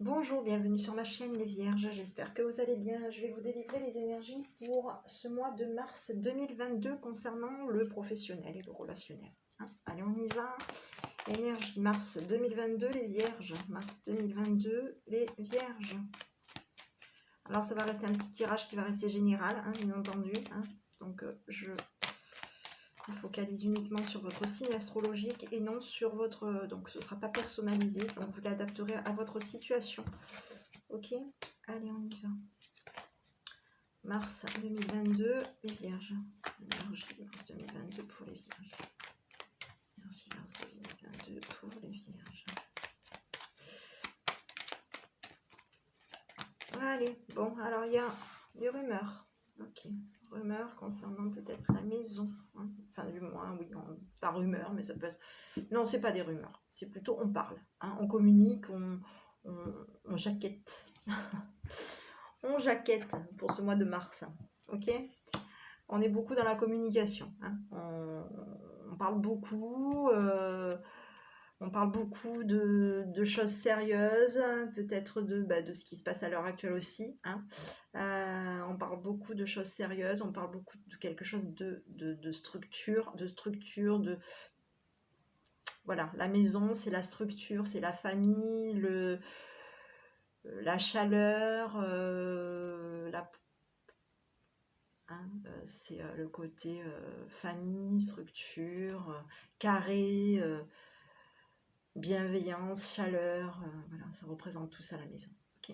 Bonjour, bienvenue sur ma chaîne les Vierges, j'espère que vous allez bien. Je vais vous délivrer les énergies pour ce mois de mars 2022 concernant le professionnel et le relationnel. Allez, on y va. Énergie mars 2022, les Vierges. Mars 2022, les Vierges. Alors ça va rester un petit tirage qui va rester général, bien entendu. Donc je me focalise uniquement sur votre signe astrologique et non sur votre... Donc ce ne sera pas personnalisé, donc vous l'adapterez à votre situation. Ok, allez, on y va. Mars 2022, les Vierges. Énergie mars 2022 pour les Vierges. Énergie mars 2022 pour les Vierges. Allez, bon, alors il y a des rumeurs. Ok, rumeurs concernant peut-être la maison. Enfin, du moins, oui, pas rumeurs, mais ça peut être... Non, c'est pas des rumeurs. C'est plutôt on parle. On communique, on jaquette. On jaquette pour ce mois de mars. Ok, on est beaucoup dans la communication. On parle beaucoup. On parle beaucoup de choses sérieuses, peut-être de ce qui se passe à l'heure actuelle aussi. On parle beaucoup de choses sérieuses, on parle beaucoup de quelque chose de structure, voilà, la maison, c'est la structure, c'est la famille, la chaleur, c'est le côté famille, structure, carré, bienveillance, chaleur, voilà, ça représente tout ça à la maison. Ok,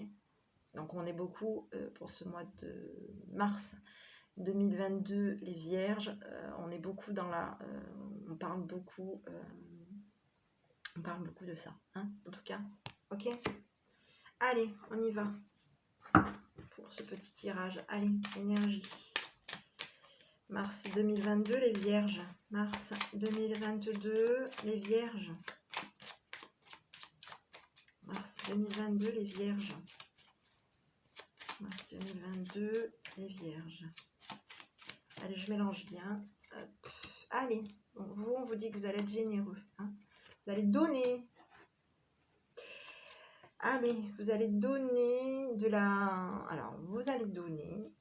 donc on est beaucoup pour ce mois de mars 2022, les Vierges, on est beaucoup dans la... on parle beaucoup de ça, en tout cas. Ok, allez, on y va pour ce petit tirage. Allez, énergie. Mars 2022, les Vierges. Mars 2022, les Vierges. Mars 2022, les Vierges. Mars 2022, les Vierges. Allez, je mélange bien. Hop. Allez, vous, on vous dit que vous allez être généreux. Vous allez donner. Allez, vous allez donner de la... Alors, vous allez donner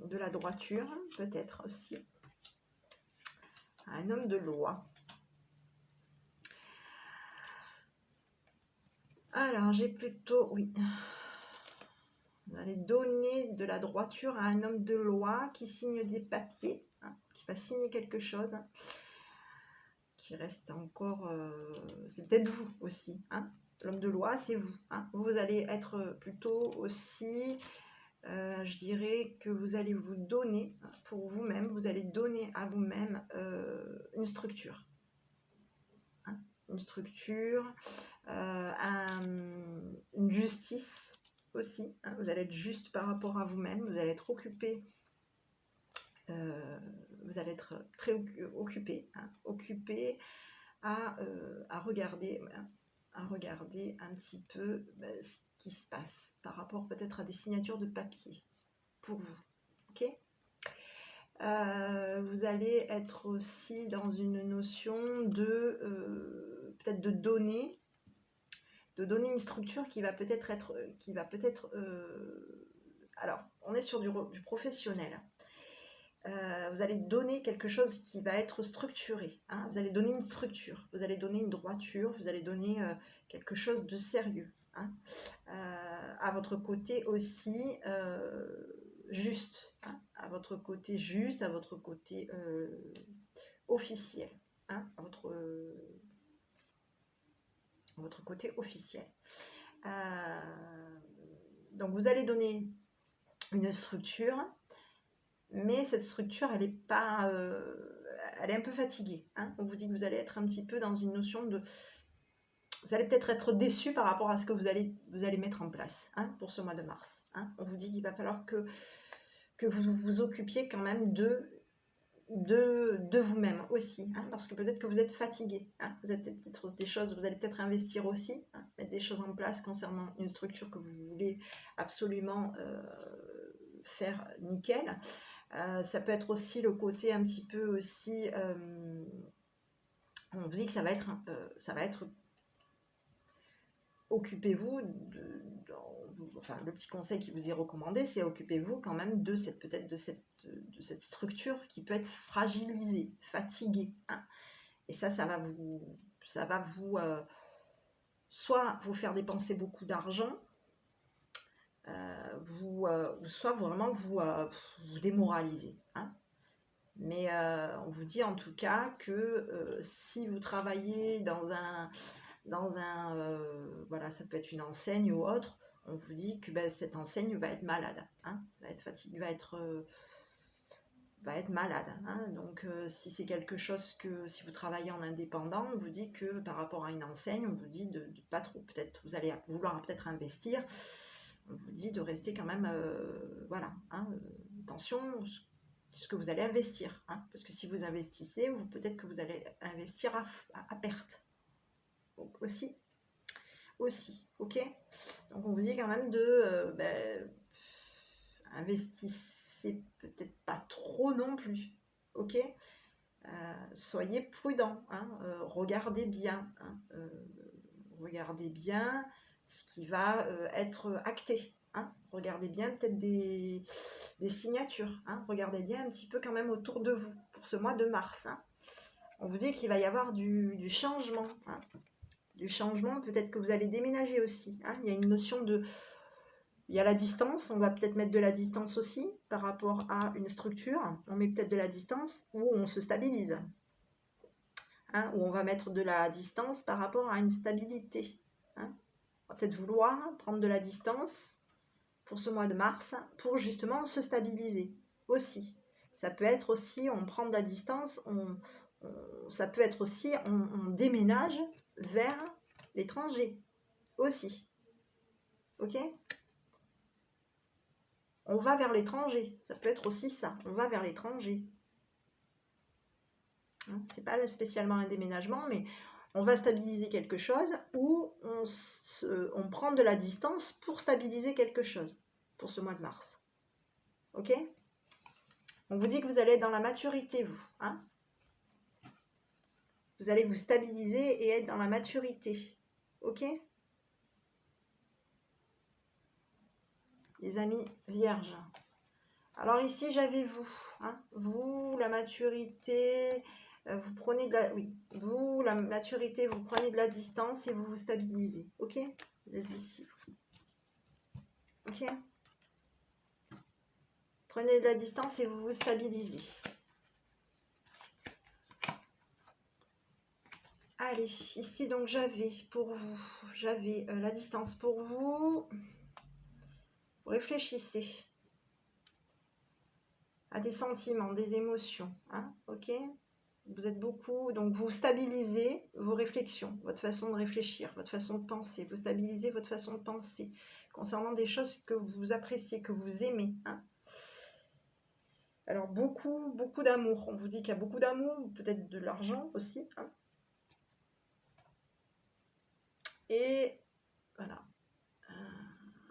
de la droiture, peut-être aussi, à un homme de loi. Alors, j'ai plutôt... Oui. Vous allez donner de la droiture à un homme de loi qui signe des papiers, qui va signer quelque chose, qui reste encore... c'est peut-être vous aussi, l'homme de loi, c'est vous. Vous allez être plutôt aussi... je dirais que vous allez vous donner pour vous-même, vous allez donner à vous-même une structure. Une structure, une justice aussi. Vous allez être juste par rapport à vous-même, vous allez être occupé, vous allez être occupé à regarder un petit peu ce qui se passe par rapport peut-être à des signatures de papier pour vous. Ok, vous allez être aussi dans une notion de peut-être de donner une structure qui va peut-être être alors on est sur du professionnel. Vous allez donner quelque chose qui va être structuré, vous allez donner une structure, vous allez donner une droiture, vous allez donner quelque chose de sérieux, à votre côté aussi juste, à votre côté juste, à votre côté officiel, à votre côté officiel. Donc vous allez donner une structure, mais cette structure elle est pas elle est un peu fatiguée. On vous dit que vous allez être un petit peu dans une notion de... Vous allez peut-être être déçu par rapport à ce que vous allez mettre en place pour ce mois de mars. On vous dit qu'il va falloir que vous vous occupiez quand même de vous-même aussi, parce que peut-être que vous êtes fatigué, vous avez peut-être des choses, vous allez peut-être investir aussi, mettre des choses en place concernant une structure que vous voulez absolument faire nickel. Ça peut être aussi le côté un petit peu aussi, on vous dit que ça va être occupez-vous enfin, le petit conseil qui vous est recommandé, c'est occupez-vous quand même de cette structure qui peut être fragilisée, fatiguée. Hein. Et ça va vous soit vous faire dépenser beaucoup d'argent, soit vraiment vous démoraliser. Hein. Mais on vous dit en tout cas que si vous travaillez dans un voilà, ça peut être une enseigne ou autre, on vous dit que cette enseigne va être malade, hein, va être fatiguée, va être malade. Hein. Donc si c'est quelque chose que, si vous travaillez en indépendant, on vous dit que par rapport à une enseigne, on vous dit de pas trop, peut-être vous allez vouloir peut-être investir, on vous dit de rester quand même, voilà, hein, attention ce que vous allez investir, hein, parce que si vous investissez, peut-être que vous allez investir à perte. Donc aussi, ok. Donc on vous dit quand même de investissez peut-être pas trop non plus, ok. Soyez prudent, hein, regardez bien, hein, regardez bien ce qui va être acté. Hein, regardez bien peut-être des signatures. Hein, regardez bien un petit peu quand même autour de vous pour ce mois de mars. Hein. On vous dit qu'il va y avoir du changement. Hein, du changement, peut-être que vous allez déménager aussi. Hein, il y a une notion de... Il y a la distance, on va peut-être mettre de la distance aussi par rapport à une structure. On met peut-être de la distance où on se stabilise. Hein, où on va mettre de la distance par rapport à une stabilité. Hein. On va peut-être vouloir prendre de la distance pour ce mois de mars pour justement se stabiliser aussi. Ça peut être aussi, on prend de la distance, ça peut être aussi, on déménage vers l'étranger aussi. Ok ? On va vers l'étranger, ça peut être aussi ça, on va vers l'étranger. Hein, c'est pas spécialement un déménagement, mais on va stabiliser quelque chose ou on prend de la distance pour stabiliser quelque chose pour ce mois de mars. Ok ? On vous dit que vous allez être dans la maturité, vous. Hein ? Vous allez vous stabiliser et être dans la maturité. Ok ? Les amis vierges. Alors ici, j'avais vous. Hein, vous, la maturité, vous prenez de la... Oui, vous, la maturité, vous prenez de la distance et vous vous stabilisez. Ok ? Vous êtes ici. Ok ? Prenez de la distance et vous vous stabilisez. Allez, ici donc j'avais pour vous, la distance pour vous. Vous réfléchissez à des sentiments, des émotions, hein, ok. Vous êtes beaucoup, donc vous stabilisez vos réflexions, votre façon de réfléchir, votre façon de penser. Vous stabilisez votre façon de penser concernant des choses que vous appréciez, que vous aimez. Hein. Alors beaucoup d'amour. On vous dit qu'il y a beaucoup d'amour, peut-être de l'argent aussi. Hein. Et voilà,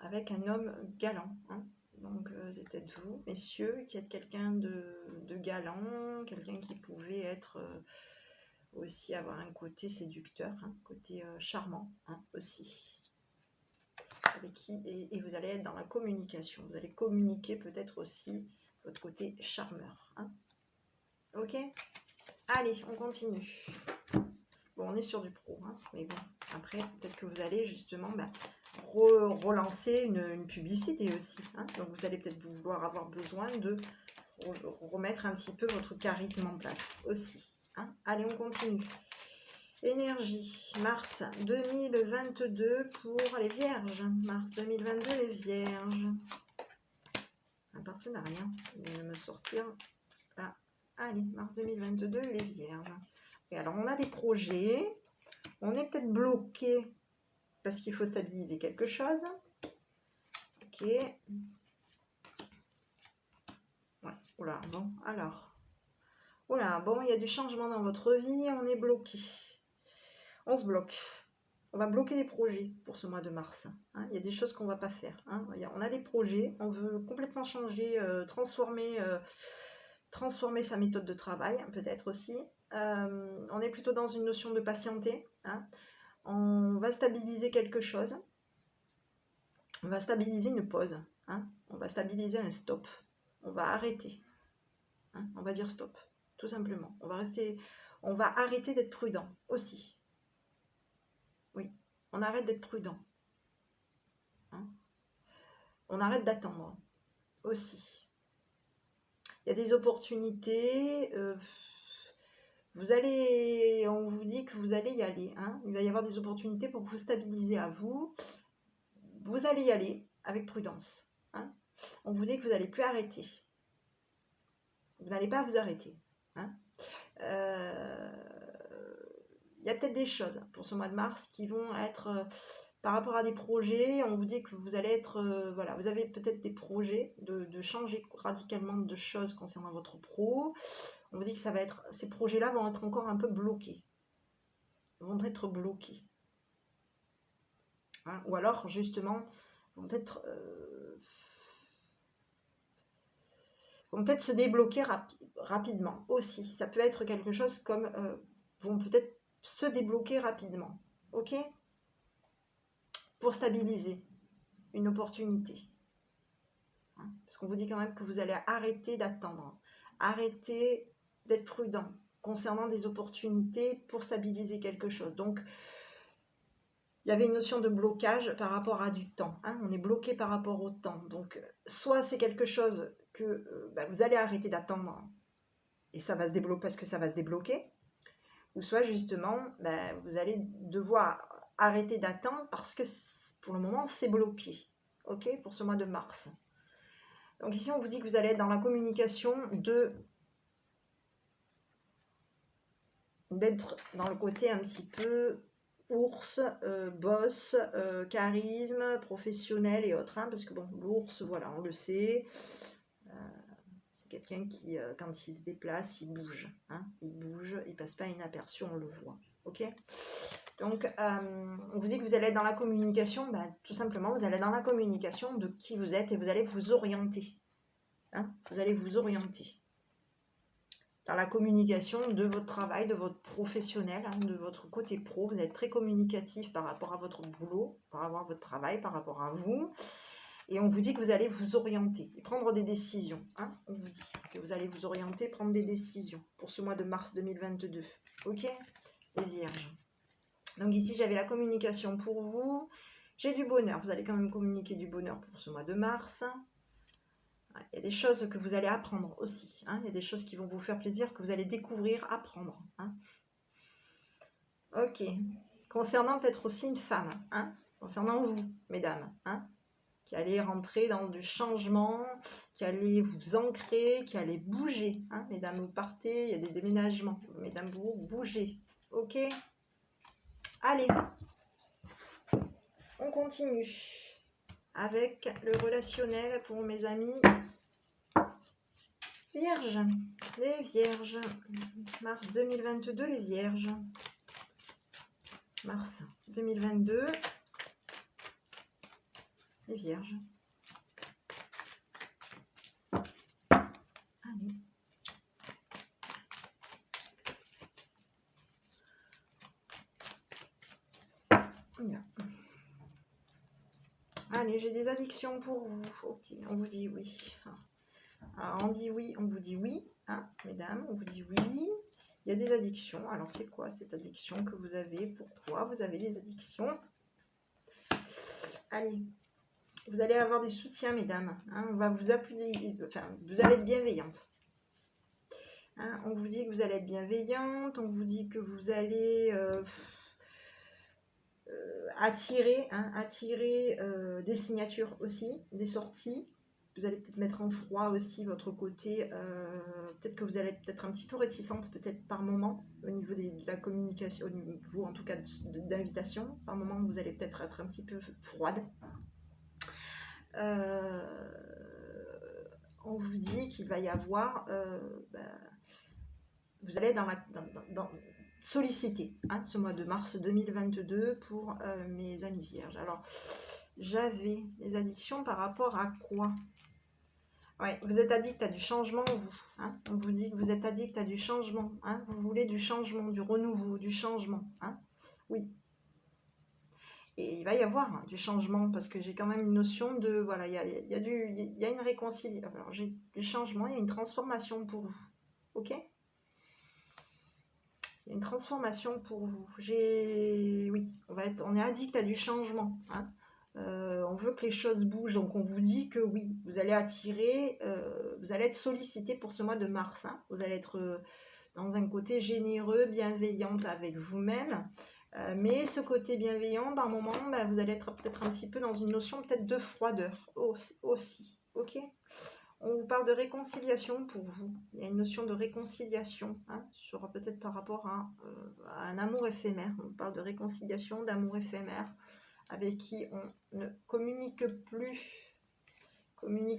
avec un homme galant. Hein. Donc c'est peut-être vous, messieurs, qui êtes quelqu'un de galant, quelqu'un qui pouvait être aussi avoir un côté séducteur, hein, côté charmant hein, aussi. Avec qui et vous allez être dans la communication. Vous allez communiquer peut-être aussi votre côté charmeur. Hein. Ok ? Allez, on continue. Bon, on est sur du pro, hein, mais bon, après, peut-être que vous allez justement relancer une publicité aussi. Hein, donc, vous allez peut-être vouloir avoir besoin de remettre un petit peu votre charisme en place aussi. Hein. Allez, on continue. Énergie, mars 2022 pour les vierges. Mars 2022, les vierges. Un partenariat, il vient de me sortir là. Allez, mars 2022, les vierges. Et alors, on a des projets. On est peut-être bloqué parce qu'il faut stabiliser quelque chose. Ok. Ouais, oula, bon, alors. Oula, bon, il y a du changement dans votre vie, on est bloqué. On se bloque. On va bloquer les projets pour ce mois de mars. Hein. Il y a des choses qu'on ne va pas faire. Hein. On a des projets, on veut complètement changer, transformer sa méthode de travail, peut-être aussi. On est plutôt dans une notion de patienter. Hein. On va stabiliser quelque chose. On va stabiliser une pause. Hein. On va stabiliser un stop. On va arrêter. Hein. On va dire stop, tout simplement. On va arrêter d'être prudent aussi. Oui, on arrête d'être prudent. Hein. On arrête d'attendre aussi. Il y a des opportunités. On vous dit que vous allez y aller. Hein. Il va y avoir des opportunités pour vous stabiliser à vous. Vous allez y aller avec prudence. Hein. On vous dit que vous n'allez plus arrêter. Vous n'allez pas vous arrêter. Hein. Il y a peut-être des choses pour ce mois de mars qui vont être par rapport à des projets. On vous dit que vous allez être, voilà, vous avez peut-être des projets de changer radicalement de choses concernant votre pro. On vous dit que ça va être, ces projets-là vont être encore un peu bloqués. Ils vont être bloqués. Hein, ou alors, justement, vont peut-être se débloquer rapidement aussi. Ça peut être quelque chose comme vont peut-être se débloquer rapidement. Ok? Pour stabiliser une opportunité. Hein, parce qu'on vous dit quand même que vous allez arrêter d'attendre. Arrêter d'être prudent concernant des opportunités pour stabiliser quelque chose. Donc, il y avait une notion de blocage par rapport à du temps. Hein, on est bloqué par rapport au temps. Donc, soit c'est quelque chose que vous allez arrêter d'attendre et ça va se débloquer parce que ça va se débloquer. Ou soit justement, vous allez devoir arrêter d'attendre parce que pour le moment, c'est bloqué. Ok, pour ce mois de mars. Donc ici, on vous dit que vous allez être dans la communication d'être dans le côté un petit peu ours, boss, charisme, professionnel et autres. Hein, parce que bon, l'ours, voilà, on le sait. C'est quelqu'un qui, quand il se déplace, il bouge. Hein, il bouge, il passe pas inaperçu, on le voit. Ok ? Donc, on vous dit que vous allez être dans la communication, tout simplement, vous allez être dans la communication de qui vous êtes et vous allez vous orienter. Hein, vous allez vous orienter dans la communication de votre travail, de votre professionnel, hein, de votre côté pro. Vous êtes très communicatif par rapport à votre boulot, par rapport à votre travail, par rapport à vous. Et on vous dit que vous allez vous orienter et prendre des décisions. Hein, on vous dit que vous allez vous orienter, prendre des décisions pour ce mois de mars 2022. Ok, les vierges. Donc ici, j'avais la communication pour vous. J'ai du bonheur. Vous allez quand même communiquer du bonheur pour ce mois de mars. Il y a des choses que vous allez apprendre aussi. Hein. Il y a des choses qui vont vous faire plaisir, que vous allez découvrir, apprendre. Hein. Ok. Concernant peut-être aussi une femme. Hein. Concernant vous, mesdames. Hein. Qui allez rentrer dans du changement, qui allez vous ancrer, qui allez bouger. Hein. Mesdames, vous partez, il y a des déménagements. Mesdames, vous bougez. Ok. Allez, on continue avec le relationnel pour mes amis vierges. Les vierges, mars 2022, les vierges. Mars 2022, les vierges. Allez. Allez, j'ai des addictions pour vous. Ok, on vous dit oui. Alors, on dit oui, on vous dit oui. Hein, mesdames, on vous dit oui. Il y a des addictions. Alors, c'est quoi cette addiction que vous avez? Pourquoi vous avez des addictions? Allez, vous allez avoir des soutiens, mesdames. Hein, on va vous appuyer. Enfin, vous allez être bienveillante. Hein, on vous dit que vous allez être bienveillante. On vous dit que vous allez... attirer des signatures aussi, des sorties. Vous allez peut-être mettre en froid aussi votre côté, peut-être que vous allez être peut-être un petit peu réticente peut-être par moment au niveau de la communication, au niveau en tout cas d'invitation. Par moment vous allez peut-être être un petit peu froide. On vous dit qu'il va y avoir, vous allez dans sollicité, hein, ce mois de mars 2022 pour mes amis vierges. Alors, j'avais des addictions par rapport à quoi? Ouais, vous êtes addict à du changement, vous. Hein, on vous dit que vous êtes addict à du changement. Hein, vous voulez du changement, du renouveau, du changement. Hein, oui. Et il va y avoir du changement parce que j'ai quand même une notion de, voilà, il y a une réconciliation. Alors, j'ai du changement, il y a une transformation pour vous. Ok? Il y a une transformation pour vous. Oui, on est addict à du changement. Hein. On veut que les choses bougent, donc on vous dit que oui, vous allez attirer, vous allez être sollicité pour ce mois de mars. Hein. Vous allez être dans un côté généreux, bienveillante avec vous-même. Mais ce côté bienveillant, d'un moment, vous allez être peut-être un petit peu dans une notion peut-être de froideur aussi. Ok? On vous parle de réconciliation pour vous. Il y a une notion de réconciliation, hein, peut-être par rapport à un amour éphémère. On vous parle de réconciliation, d'amour éphémère, avec qui on ne communique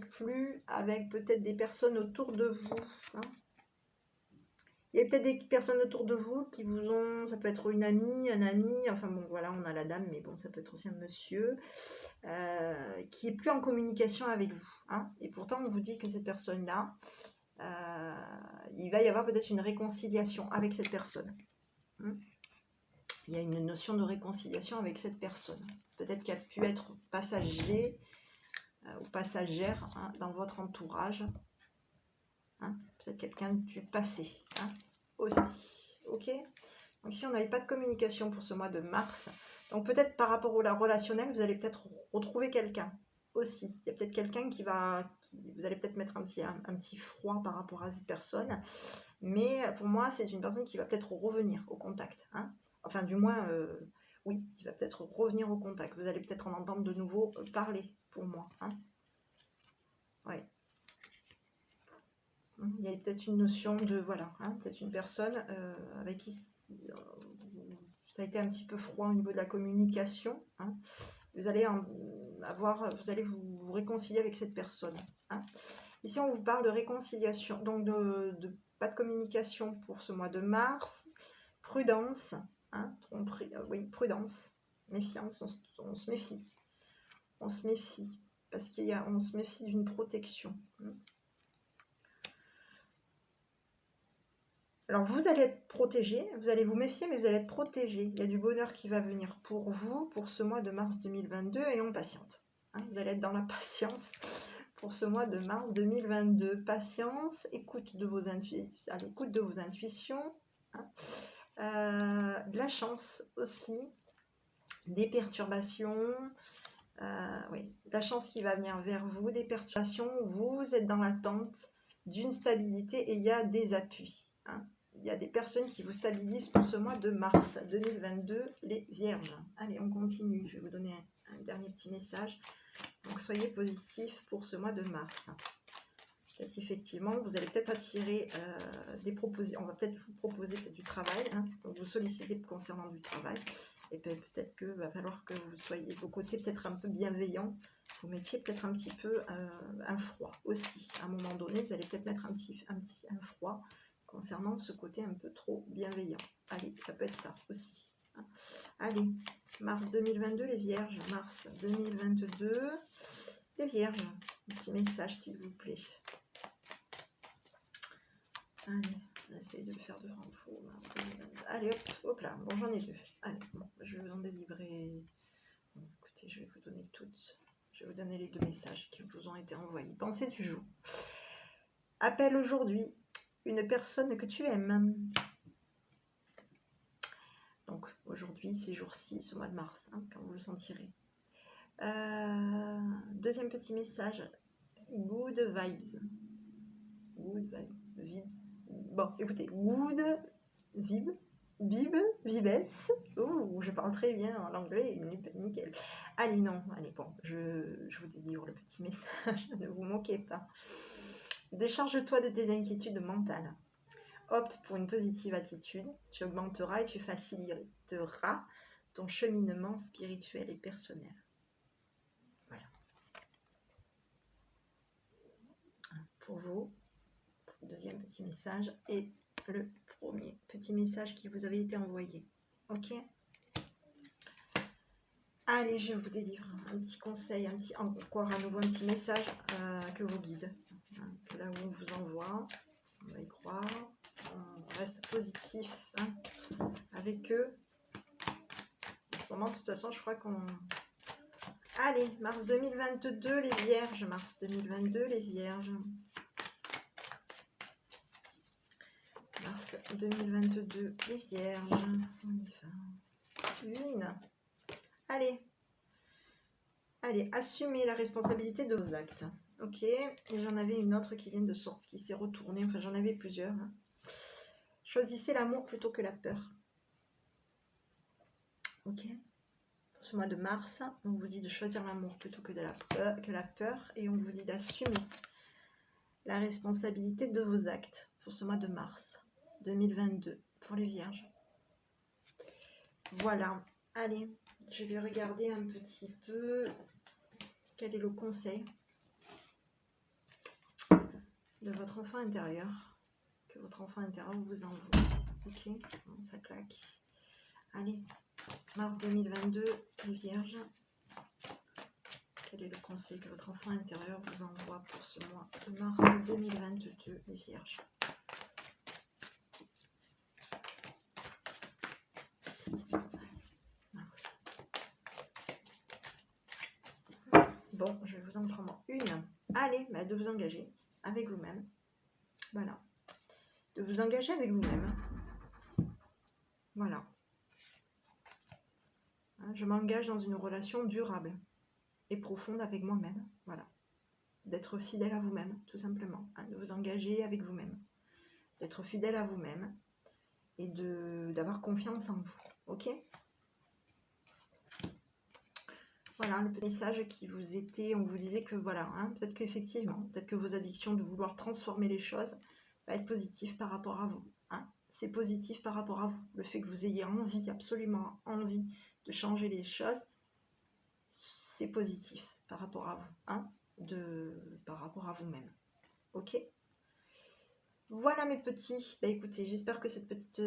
plus avec peut-être des personnes autour de vous. Hein. Il y a peut-être des personnes autour de vous qui vous ont, ça peut être une amie, un ami, enfin bon voilà, on a la dame, mais bon, ça peut être aussi un monsieur, qui est plus en communication avec vous. Hein, et pourtant, on vous dit que cette personne-là, il va y avoir peut-être une réconciliation avec cette personne. Hein. Il y a une notion de réconciliation avec cette personne. Peut-être qu'elle a pu être passager ou passagère, hein, dans votre entourage. Hein, peut-être quelqu'un du passé. Hein, aussi. Ok? Donc ici, on n'avait pas de communication pour ce mois de mars. Donc peut-être par rapport au relationnel, vous allez peut-être retrouver quelqu'un aussi. Il y a peut-être quelqu'un vous allez peut-être mettre un petit froid par rapport à cette personne. Mais pour moi, c'est une personne qui va peut-être revenir au contact. Hein. Enfin, du moins, oui, qui va peut-être revenir au contact. Vous allez peut-être en entendre de nouveau parler, pour moi. Hein. Ouais. Il y a peut-être une notion de, voilà, hein, peut-être une personne avec qui ça a été un petit peu froid au niveau de la communication. Hein. Vous allez vous réconcilier avec cette personne. Hein. Ici, on vous parle de réconciliation, donc de pas de communication pour ce mois de mars. Prudence, hein, oui, prudence, méfiance, on se méfie. On se méfie, parce on se méfie d'une protection. Hein. Alors, vous allez être protégé, vous allez vous méfier, mais vous allez être protégé. Il y a du bonheur qui va venir pour vous, pour ce mois de mars 2022, et on patiente. Hein, vous allez être dans la patience pour ce mois de mars 2022. Patience, écoute de vos intuitions, à l'écoute de vos intuitions. Hein. De la chance aussi, des perturbations, oui, la chance qui va venir vers vous, des perturbations, vous êtes dans l'attente d'une stabilité et il y a des appuis. Hein. Il y a des personnes qui vous stabilisent pour ce mois de mars 2022, les vierges. Allez, on continue. Je vais vous donner un dernier petit message. Donc, soyez positifs pour ce mois de mars. Peut-être qu'effectivement, vous allez peut-être attirer des propositions. On va peut-être vous proposer du travail. Hein. Donc, vous sollicitez concernant du travail. Et peut-être qu'il va falloir que vous soyez vos côtés peut-être un peu bienveillants. Vous mettiez peut-être un petit peu un froid aussi. À un moment donné, vous allez peut-être mettre un froid concernant ce côté un peu trop bienveillant. Allez, ça peut être ça aussi. Hein. Allez, mars 2022, les vierges. Mars 2022, les vierges. Un petit message, s'il vous plaît. Allez, on va essayer de le faire de renfort. Allez, hop là. Bon, j'en ai deux. Allez, bon, je vais vous en délivrer. Bon, écoutez, je vais vous donner toutes. Je vais vous donner les deux messages qui vous ont été envoyés. Pensée du jour. Appelle aujourd'hui une personne que tu aimes. Donc, aujourd'hui, ces jours-ci, ce mois de mars, hein, quand vous le sentirez. Deuxième petit message. Good vibes. Good vibes. Bon, écoutez, good vibes. Vibes. Oh, je parle très bien en anglais, nickel. Allez, non, allez, bon, je vous délivre le petit message, ne vous moquez pas. Décharge-toi de tes inquiétudes mentales. Opte pour une positive attitude, tu augmenteras et tu faciliteras ton cheminement spirituel et personnel. Voilà. Pour vous, deuxième petit message et le premier petit message qui vous avait été envoyé. Ok ? Allez, je vous délivre un petit conseil, encore à nouveau un petit message que vous guide. Que là où on vous envoie, on va y croire. On reste positif avec eux. ce moment, de toute façon, je crois qu'on... Allez, mars 2022, les vierges. Mars 2022, les vierges. Mars 2022, les vierges. On y va. Une. Allez. Allez, assumez la responsabilité de vos actes. Ok. Et j'en avais une autre qui vient de sortir, qui s'est retournée. Enfin, j'en avais plusieurs. Hein. Choisissez l'amour plutôt que la peur. Ok. Pour ce mois de mars, on vous dit de choisir l'amour plutôt que la peur. Et on vous dit d'assumer la responsabilité de vos actes pour ce mois de mars 2022 pour les vierges. Voilà. Allez, je vais regarder un petit peu quel est le conseil de votre enfant intérieur que votre enfant intérieur vous envoie. Ok, bon, ça claque. Allez, mars 2022, les vierges. Quel est le conseil que votre enfant intérieur vous envoie pour ce mois de mars 2022, les vierges? Mars. Bon, je vais vous en prendre une. Allez, bah, de vous engager avec vous-même. Voilà. De vous engager avec vous-même. Voilà. Je m'engage dans une relation durable et profonde avec moi-même. Voilà. D'être fidèle à vous-même, tout simplement. De vous engager avec vous-même. D'être fidèle à vous-même et d'avoir confiance en vous. Ok? Voilà le message qui vous était, on vous disait que voilà, hein, peut-être qu'effectivement, peut-être que vos addictions de vouloir transformer les choses va être positif par rapport à vous. Hein. C'est positif par rapport à vous. Le fait que vous ayez envie, absolument envie de changer les choses, c'est positif par rapport à vous, hein, par rapport à vous-même. Ok? Voilà mes petits. Bah écoutez, j'espère que cette petite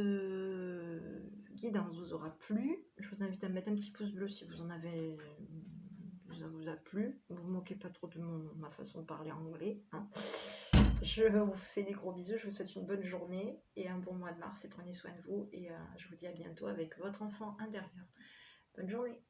guidance vous aura plu. Je vous invite à mettre un petit pouce bleu si vous en avez, ça vous a plu. Ne vous moquez pas trop de ma façon de parler anglais. Hein. Je vous fais des gros bisous. Je vous souhaite une bonne journée et un bon mois de mars. Et prenez soin de vous. Et je vous dis à bientôt avec votre enfant intérieur. Bonne journée.